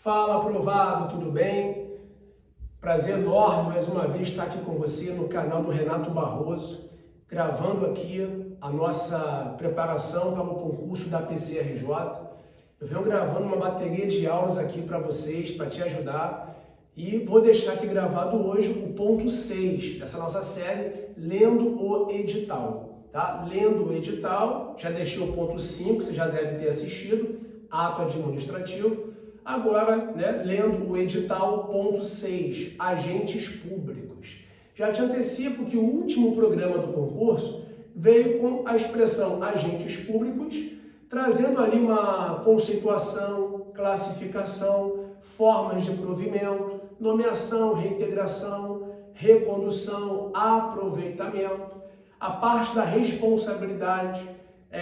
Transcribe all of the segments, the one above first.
Fala, aprovado, tudo bem? Prazer enorme mais uma vez estar aqui com você no canal do Renato Barroso, gravando aqui a nossa preparação para o concurso da PCRJ. Eu venho gravando uma bateria de aulas aqui para vocês, para te ajudar, e vou deixar aqui gravado hoje o ponto 6 dessa nossa série, Lendo o Edital. Tá? Lendo o Edital, já deixei o ponto 5, você já deve ter assistido, ato administrativo. Agora, lendo o edital, ponto 6, agentes públicos. Já te antecipo que o último programa do concurso veio com a expressão agentes públicos, trazendo ali uma conceituação, classificação, formas de provimento, nomeação, reintegração, recondução, aproveitamento, a parte da responsabilidade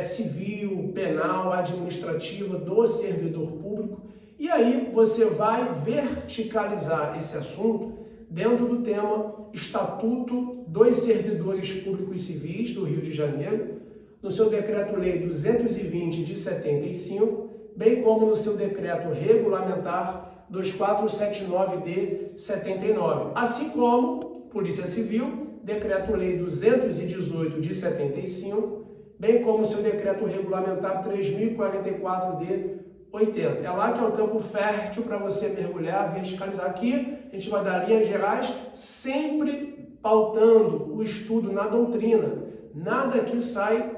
civil, penal, administrativa do servidor público. E aí você vai verticalizar esse assunto dentro do tema Estatuto dos Servidores Públicos Civis do Rio de Janeiro, no seu Decreto-Lei 220 de 75, bem como no seu Decreto Regulamentar 2479 de 79, assim como Polícia Civil, Decreto-Lei 218 de 75, bem como o seu Decreto Regulamentar 3044 de 80. É lá que é o campo fértil para você mergulhar, verticalizar. Aqui a gente vai dar linhas gerais, sempre pautando o estudo na doutrina. Nada que sai,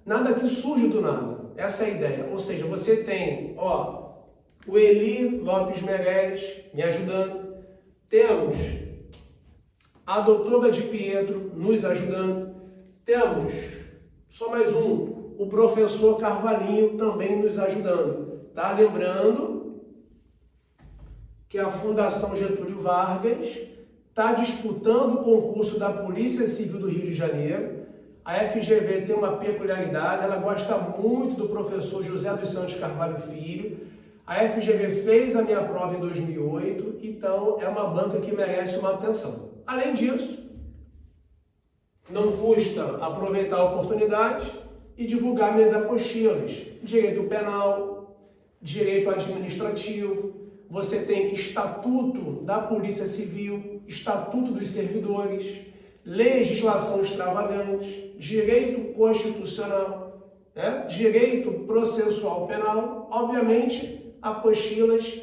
nada que surge do nada. Essa é a ideia. Ou seja, você tem, o Eli Lopes Meirelles me ajudando. Temos a doutora de Pietro nos ajudando. Temos só mais um, o professor Carvalhinho também nos ajudando. Tá? Lembrando que a Fundação Getúlio Vargas está disputando o concurso da Polícia Civil do Rio de Janeiro. A FGV tem uma peculiaridade, ela gosta muito do professor José dos Santos Carvalho Filho. A FGV fez a minha prova em 2008, então é uma banca que merece uma atenção. Além disso, não custa aproveitar a oportunidade e divulgar minhas apostilas. Direito penal, direito administrativo, você tem Estatuto da Polícia Civil, Estatuto dos Servidores, legislação extravagante, direito constitucional, direito processual penal, obviamente apostilas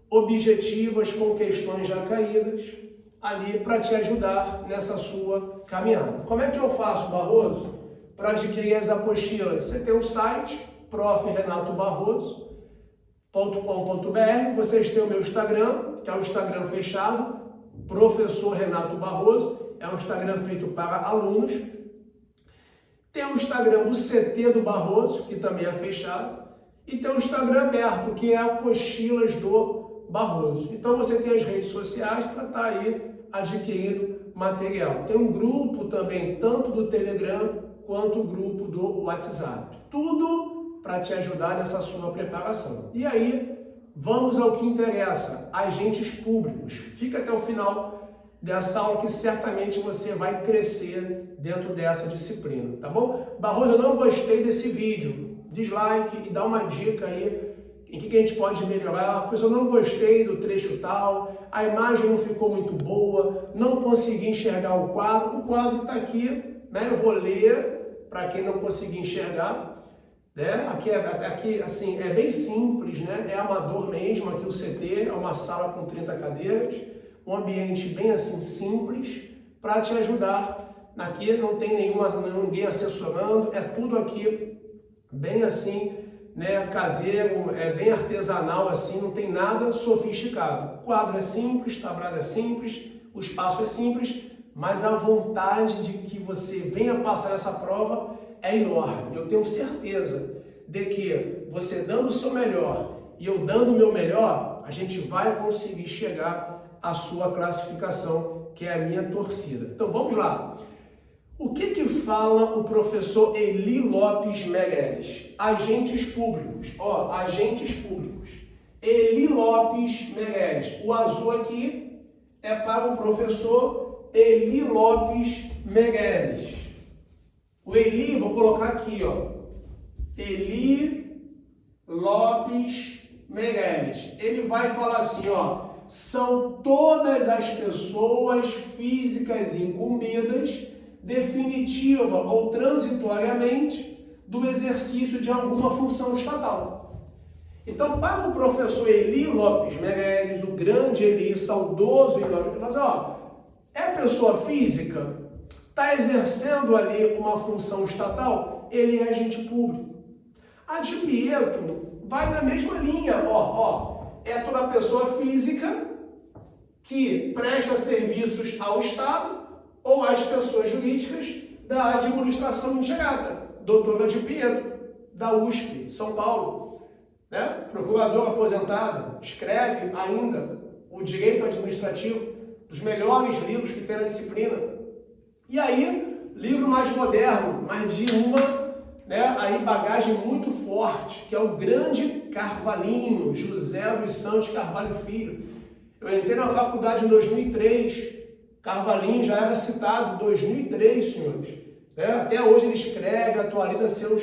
objetivas com questões já caídas, ali para te ajudar nessa sua caminhada. Como é que eu faço, Barroso, para adquirir as apostilas? Você tem um site, profrenatobarroso.com.br, vocês têm o meu Instagram, que é o Instagram fechado, Professor Renato Barroso, é um Instagram feito para alunos. Tem o Instagram do CT do Barroso, que também é fechado, e tem o Instagram aberto, que é Apostilas do Barroso. Então você tem as redes sociais para estar aí adquirindo material. Tem um grupo também, tanto do Telegram quanto o grupo do WhatsApp. Tudo para te ajudar nessa sua preparação. E aí, vamos ao que interessa, agentes públicos. Fica até o final dessa aula que certamente você vai crescer dentro dessa disciplina, tá bom? Barroso, eu não gostei desse vídeo. Dislike e dá uma dica aí em que a gente pode melhorar. Professor, não gostei do trecho tal, a imagem não ficou muito boa, não consegui enxergar o quadro está aqui, eu vou ler para quem não conseguir enxergar, aqui assim, é bem simples, é amador mesmo, aqui o CT é uma sala com 30 cadeiras, um ambiente bem assim simples, para te ajudar. Aqui não tem ninguém assessorando, é tudo aqui bem assim, caseiro, é bem artesanal assim, não tem nada sofisticado. O quadro é simples, tablado é simples, o espaço é simples, mas a vontade de que você venha passar essa prova é enorme. Eu tenho certeza de que você dando o seu melhor e eu dando o meu melhor, a gente vai conseguir chegar à sua classificação, que é a minha torcida. Então vamos lá. O que fala o professor Eli Lopes Meirelles? Agentes públicos. Agentes públicos. Eli Lopes Meirelles. O azul aqui é para o professor Eli Lopes Meirelles. O Eli, vou colocar aqui, Eli Lopes Meirelles, ele vai falar assim, ó, são todas as pessoas físicas incumbidas, definitiva ou transitoriamente, do exercício de alguma função estatal. Então, para o professor Eli Lopes Meirelles, o grande Eli, saudoso Eli Lopes, ele fala assim, ó, é pessoa física, está exercendo ali uma função estatal, ele é agente público. A de Pietro vai na mesma linha, é toda pessoa física que presta serviços ao Estado ou às pessoas jurídicas da administração indireta. Doutora de Pietro, da USP, São Paulo, né? Procuradora aposentada, escreve ainda o direito administrativo, dos melhores livros que tem na disciplina. E aí, livro mais moderno, mas de uma aí bagagem muito forte, que é o grande Carvalhinho, José dos Santos Carvalho Filho. Eu entrei na faculdade em 2003, Carvalhinho já era citado em 2003, senhores. Até hoje ele escreve, atualiza seus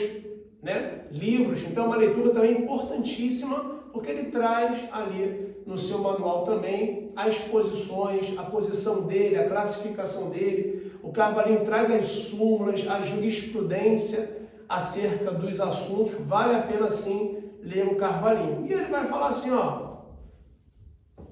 livros, então é uma leitura também importantíssima, porque ele traz ali no seu manual também as posições, a posição dele, a classificação dele. O Carvalhinho traz as súmulas, a jurisprudência acerca dos assuntos, vale a pena sim ler o Carvalhinho. E ele vai falar assim, ó,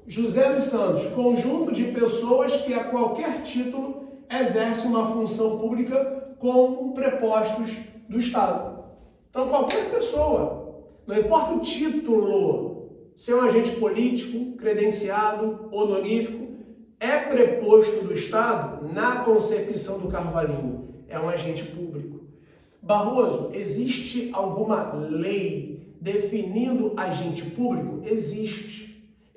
José dos Santos, conjunto de pessoas que a qualquer título exerce uma função pública com prepostos do Estado. Então qualquer pessoa, não importa o título, ser um agente político, credenciado, honorífico, é preposto do Estado na concepção do Carvalhinho, é um agente público. Barroso, existe alguma lei definindo agente público? Existe.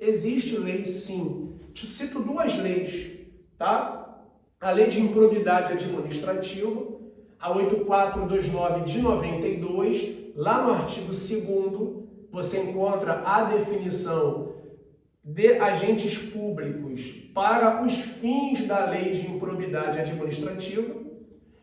Existe lei, sim. Te cito duas leis, tá? A Lei de Improbidade Administrativa, a 8429 de 92, lá no artigo 2º, você encontra a definição de agentes públicos para os fins da Lei de Improbidade Administrativa.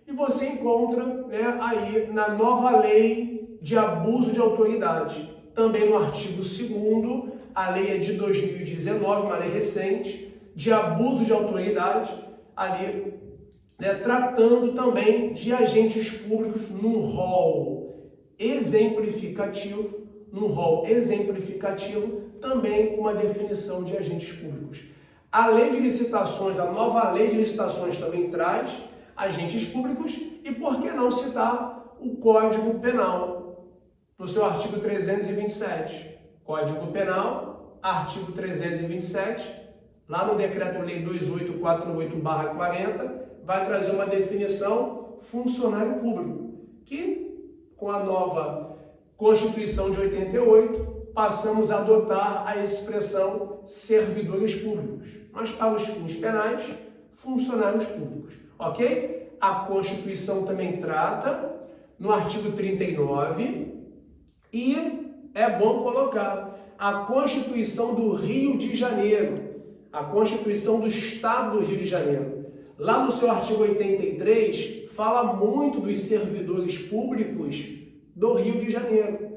E você encontra aí na nova lei de abuso de autoridade, também no artigo 2º, a lei é de 2019, uma lei recente, de abuso de autoridade, ali tratando também de agentes públicos num rol exemplificativo, também uma definição de agentes públicos. A lei de licitações, a nova lei de licitações também traz agentes públicos e por que não citar o Código Penal, no seu artigo 327. Código Penal, artigo 327, lá no Decreto-Lei 2848/40, vai trazer uma definição funcionário público, que com a nova Constituição de 88, passamos a adotar a expressão servidores públicos, mas para os fins penais, funcionários públicos. Ok? A Constituição também trata, no artigo 39, e é bom colocar a Constituição do Rio de Janeiro, a Constituição do Estado do Rio de Janeiro. Lá no seu artigo 83, fala muito dos servidores públicos do Rio de Janeiro.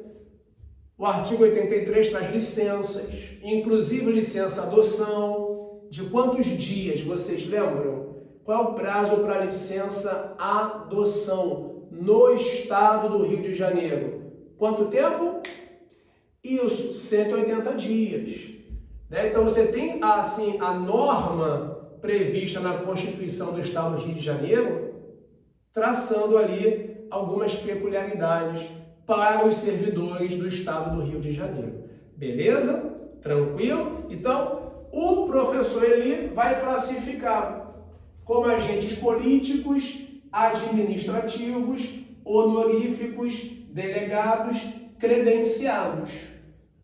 O artigo 83 traz licenças, inclusive licença adoção. De quantos dias vocês lembram? Qual é o prazo para licença adoção no estado do Rio de Janeiro? Quanto tempo? Isso, 180 dias. Então você tem assim a norma prevista na Constituição do Estado do Rio de Janeiro, traçando ali algumas peculiaridades para os servidores do Estado do Rio de Janeiro. Beleza? Tranquilo? Então, o professor Eli vai classificar como agentes políticos, administrativos, honoríficos, delegados, credenciados.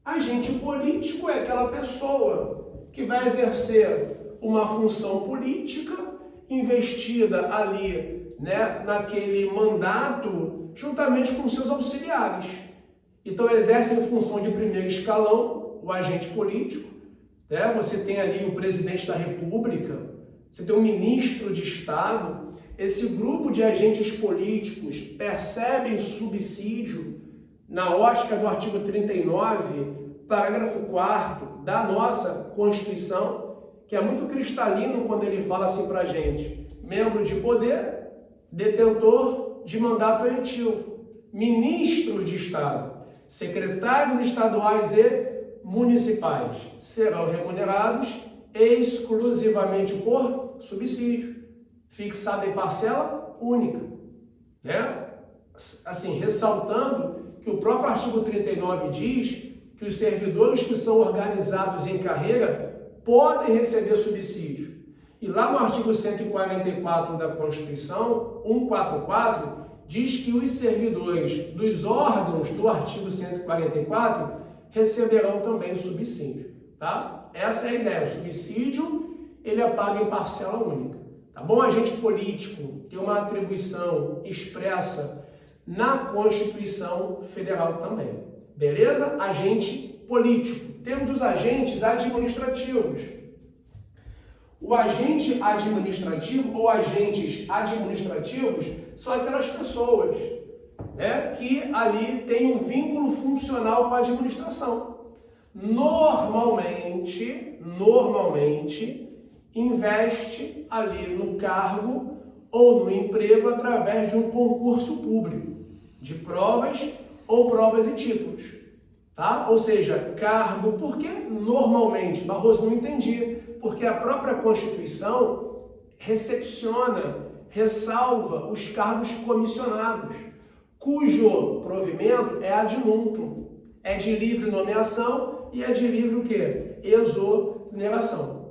Agente político é aquela pessoa que vai exercer uma função política investida ali, naquele mandato, juntamente com seus auxiliares. Então exerce em função de primeiro escalão o agente político. Você tem ali o presidente da República, você tem o ministro de Estado. Esse grupo de agentes políticos percebem subsídio na ótica do artigo 39 parágrafo 4º da nossa Constituição, que é muito cristalino quando ele fala assim para a gente: membro de poder, detentor de mandato eletivo, ministro de Estado, secretários estaduais e municipais serão remunerados exclusivamente por subsídio, fixado em parcela única, né? Assim, ressaltando que o próprio artigo 39 diz que os servidores que são organizados em carreira podem receber subsídio. E lá no artigo 144 da Constituição, 144, diz que os servidores dos órgãos do artigo 144 receberão também o subsídio, tá? Essa é a ideia. O subsídio, ele é pago em parcela única, tá bom? Agente político tem uma atribuição expressa na Constituição Federal também, beleza? Agente político. Temos os agentes administrativos. O agente administrativo ou agentes administrativos são aquelas pessoas, né, que ali têm um vínculo funcional com a administração. Normalmente, investe ali no cargo ou no emprego através de um concurso público, de provas ou provas e títulos, tá? Ou seja, cargo, porque normalmente, Barroso não entendia, porque a própria Constituição ressalva os cargos comissionados, cujo provimento é ad nutum, é de livre nomeação e é de livre o quê? Exoneração.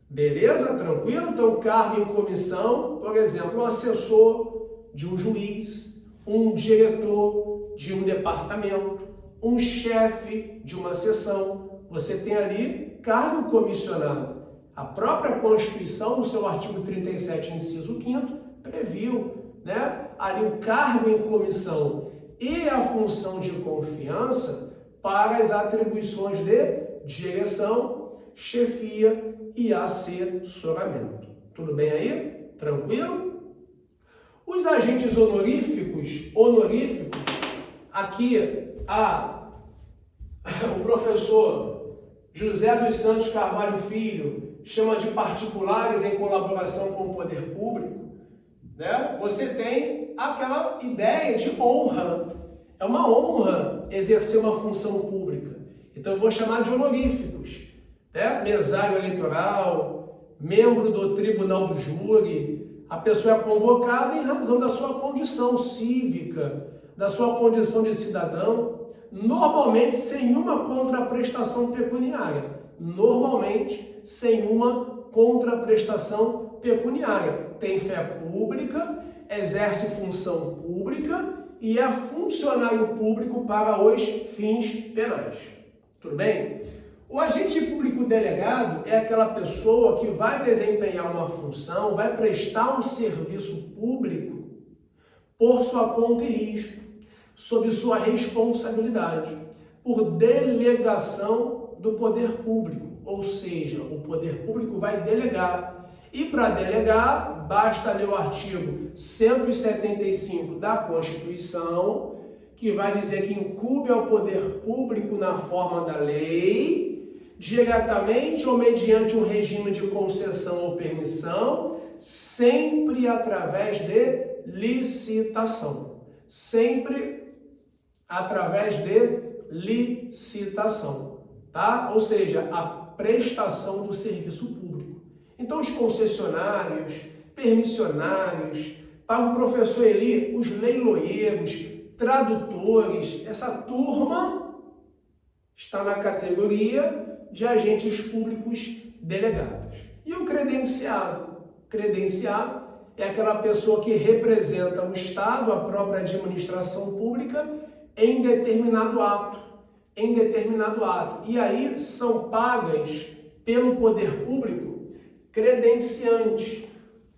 Beleza? Tranquilo? Então, cargo em comissão, por exemplo, um assessor de um juiz, um diretor de um departamento, um chefe de uma seção. Você tem ali cargo comissionado. A própria Constituição, no seu artigo 37, inciso 5º, previu, né, ali o cargo em comissão e a função de confiança para as atribuições de direção, chefia e assessoramento. Tudo bem aí? Tranquilo? Os agentes honoríficos, aqui o professor José dos Santos Carvalho Filho chama de particulares em colaboração com o poder público, né? Você tem aquela ideia de honra. É uma honra exercer uma função pública. Então eu vou chamar de honoríficos, né? Mesário eleitoral, membro do tribunal do júri. A pessoa é convocada em razão da sua condição cívica, da sua condição de cidadão, normalmente sem uma contraprestação pecuniária. Tem fé pública, exerce função pública e é funcionário público para os fins penais. Tudo bem? O agente público delegado é aquela pessoa que vai desempenhar uma função, vai prestar um serviço público por sua conta e risco, sob sua responsabilidade, por delegação do poder público, ou seja, o poder público vai delegar. E para delegar, basta ler o artigo 175 da Constituição, que vai dizer que incumbe ao poder público na forma da lei, diretamente ou mediante um regime de concessão ou permissão, sempre através de licitação. Sempre através de licitação, tá? Ou seja, a prestação do serviço público. Então, os concessionários, permissionários, para o professor Eli, os leiloeiros, tradutores, essa turma está na categoria de agentes públicos delegados. E o credenciado? Credenciado é aquela pessoa que representa o Estado, a própria administração pública, em determinado ato. E aí são pagas pelo poder público credenciantes,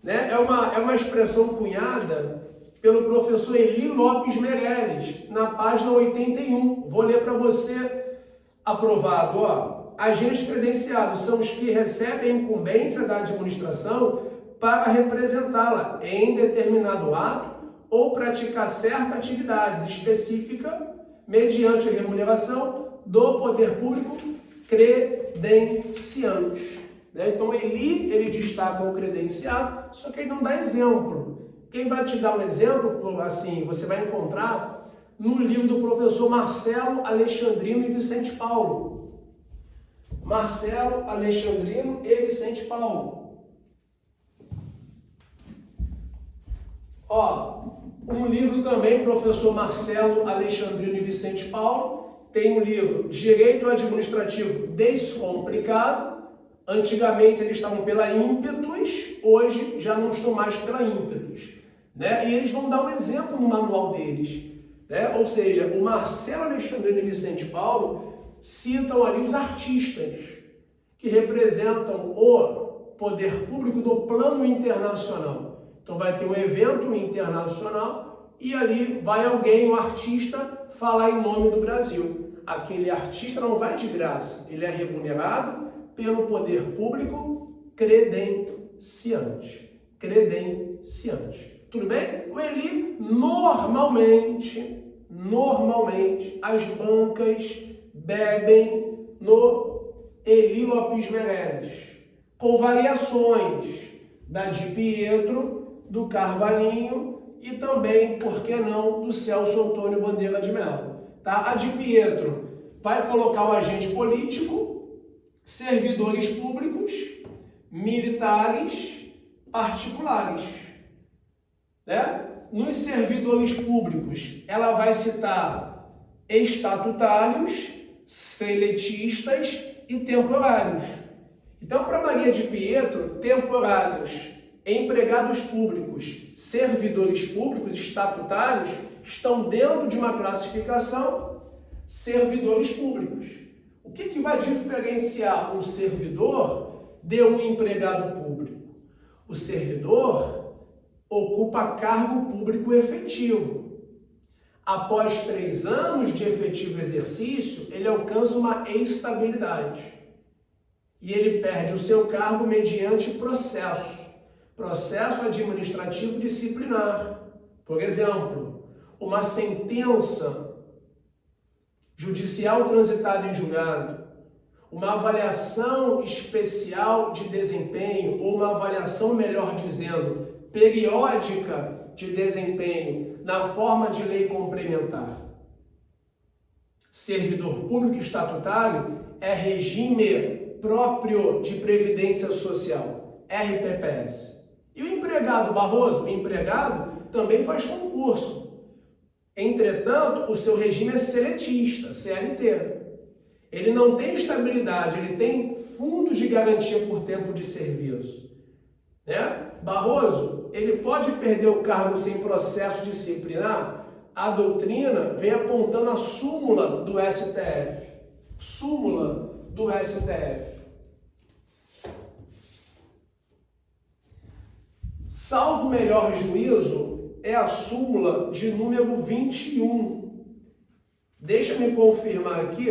né? É uma expressão cunhada pelo professor Eli Lopes Meirelles, na página 81. Vou ler para você, aprovado. Ó. Agentes credenciados são os que recebem a incumbência da administração para representá-la em determinado ato ou praticar certa atividade específica mediante remuneração do poder público credenciante. Né? Então, ele destaca o credenciado, só que ele não dá exemplo. Quem vai te dar um exemplo, assim, você vai encontrar no livro do professor Marcelo Alexandrino e Vicente Paulo. Marcelo Alexandrino e Vicente Paulo. Ó, um livro também, professor Marcelo Alexandrino e Vicente Paulo, tem um livro Direito Administrativo Descomplicado. Antigamente eles estavam pela ímpetus, hoje já não estão mais pela ímpetus. Né? E eles vão dar um exemplo no manual deles. Né? Ou seja, o Marcelo Alexandrino e Vicente Paulo citam ali os artistas que representam o poder público do plano internacional. Então vai ter um evento internacional e ali vai alguém, um artista, falar em nome do Brasil. Aquele artista não vai de graça, ele é remunerado pelo poder público credenciante. Credenciante. Tudo bem? O Eli, normalmente, as bancas bebem no Eli Lopes Meirelles, com variações da Di Pietro, do Carvalhinho e também, por que não, do Celso Antônio Bandeira de Mello. Tá? A Di Pietro vai colocar o agente político, servidores públicos, militares, particulares. Né? Nos servidores públicos, ela vai citar estatutários, seletistas e temporários. Então, para Maria Di Pietro, temporários, empregados públicos, servidores públicos, estatutários, estão dentro de uma classificação servidores públicos. O que vai diferenciar um servidor de um empregado público? O servidor ocupa cargo público efetivo. Após 3 anos de efetivo exercício, ele alcança uma estabilidade. E ele perde o seu cargo mediante processo administrativo disciplinar. Por exemplo, uma sentença judicial transitada em julgado, uma avaliação especial de desempenho, ou uma avaliação, melhor dizendo, periódica de desempenho na forma de lei complementar. Servidor público estatutário é regime próprio de previdência social, RPPS. E o empregado, Barroso, o empregado também faz concurso. Entretanto, o seu regime é seletista, CLT. Ele não tem estabilidade, ele tem fundo de garantia por tempo de serviço. Né? Barroso, ele pode perder o cargo sem processo disciplinar? A doutrina vem apontando a súmula do STF. Súmula do STF. Salvo melhor juízo, é a súmula de número 21. Deixa-me confirmar aqui,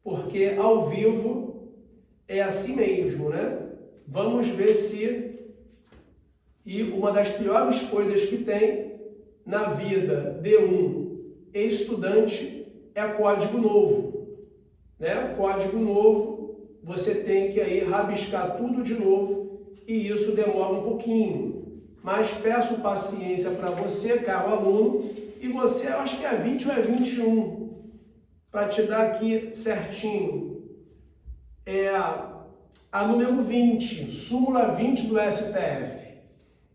porque ao vivo é assim mesmo, né? Vamos ver se... E uma das piores coisas que tem na vida de um estudante é código novo. Né? Código novo, você tem que aí rabiscar tudo de novo e isso demora um pouquinho. Mas peço paciência para você, caro aluno, e você, eu acho que é 20 ou é 21, para te dar aqui certinho. É a número 20, súmula 20 do STF.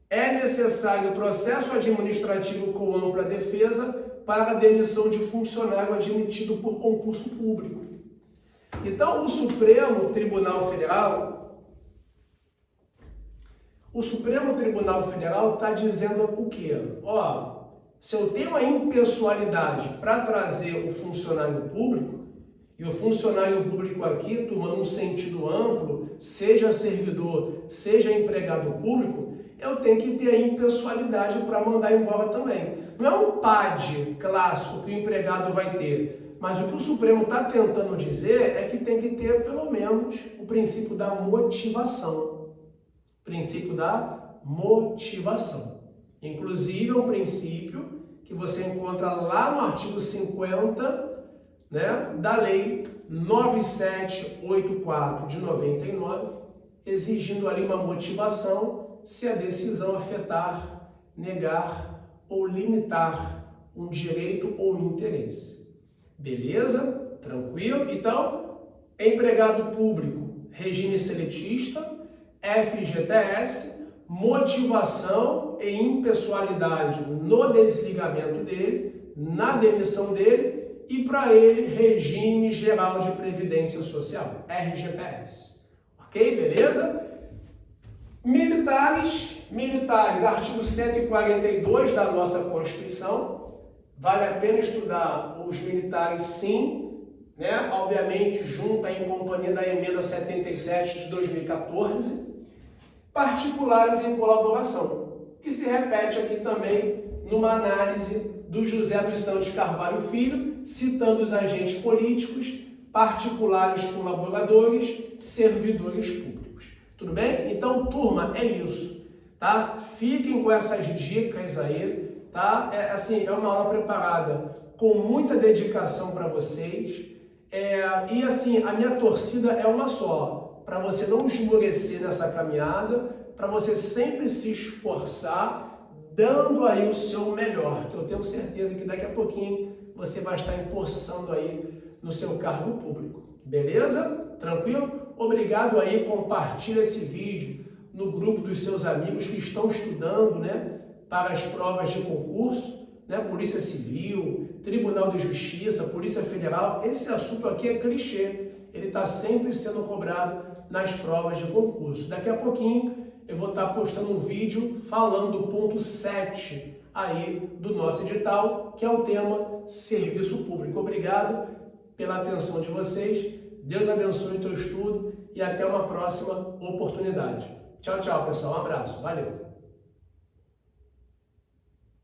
É necessário processo administrativo com ampla defesa para a demissão de funcionário admitido por concurso público. Então, o Supremo Tribunal Federal está dizendo o quê? Ó, se eu tenho a impessoalidade para trazer o funcionário público, e o funcionário público aqui, turma, num sentido amplo, seja servidor, seja empregado público, eu tenho que ter a impessoalidade para mandar embora também. Não é um PAD clássico que o empregado vai ter, mas o que o Supremo está tentando dizer é que tem que ter, pelo menos, o princípio da motivação. Princípio da motivação. Inclusive, é um princípio que você encontra lá no artigo 50, né, da Lei 9784 de 99, exigindo ali uma motivação se a decisão afetar, negar ou limitar um direito ou interesse. Beleza? Tranquilo? Então, empregado público, regime seletista, FGTS, motivação e impessoalidade no desligamento dele, na demissão dele, e para ele, Regime Geral de Previdência Social, RGPS. Ok? Beleza? Militares, artigo 142 da nossa Constituição. Vale a pena estudar os militares, sim, né? Obviamente, junto em companhia da emenda 77 de 2014. Particulares em colaboração, que se repete aqui também numa análise do José dos Santos Carvalho Filho, citando os agentes políticos, particulares colaboradores, servidores públicos. Tudo bem? Então, turma, é isso, tá? Fiquem com essas dicas aí, tá? É uma aula preparada com muita dedicação para vocês. E assim, a minha torcida é uma só, para você não esmorecer nessa caminhada, para você sempre se esforçar, dando aí o seu melhor, que eu tenho certeza que daqui a pouquinho você vai estar empossando aí no seu cargo público. Beleza? Tranquilo? Obrigado aí, compartilha esse vídeo no grupo dos seus amigos que estão estudando, né, para as provas de concurso, né, Polícia Civil, Tribunal de Justiça, Polícia Federal. Esse assunto aqui é clichê, ele está sempre sendo cobrado nas provas de concurso. Daqui a pouquinho eu vou estar postando um vídeo falando do ponto 7 aí do nosso edital, que é o tema serviço público. Obrigado pela atenção de vocês, Deus abençoe o teu estudo e até uma próxima oportunidade. Tchau, tchau, pessoal. Um abraço. Valeu.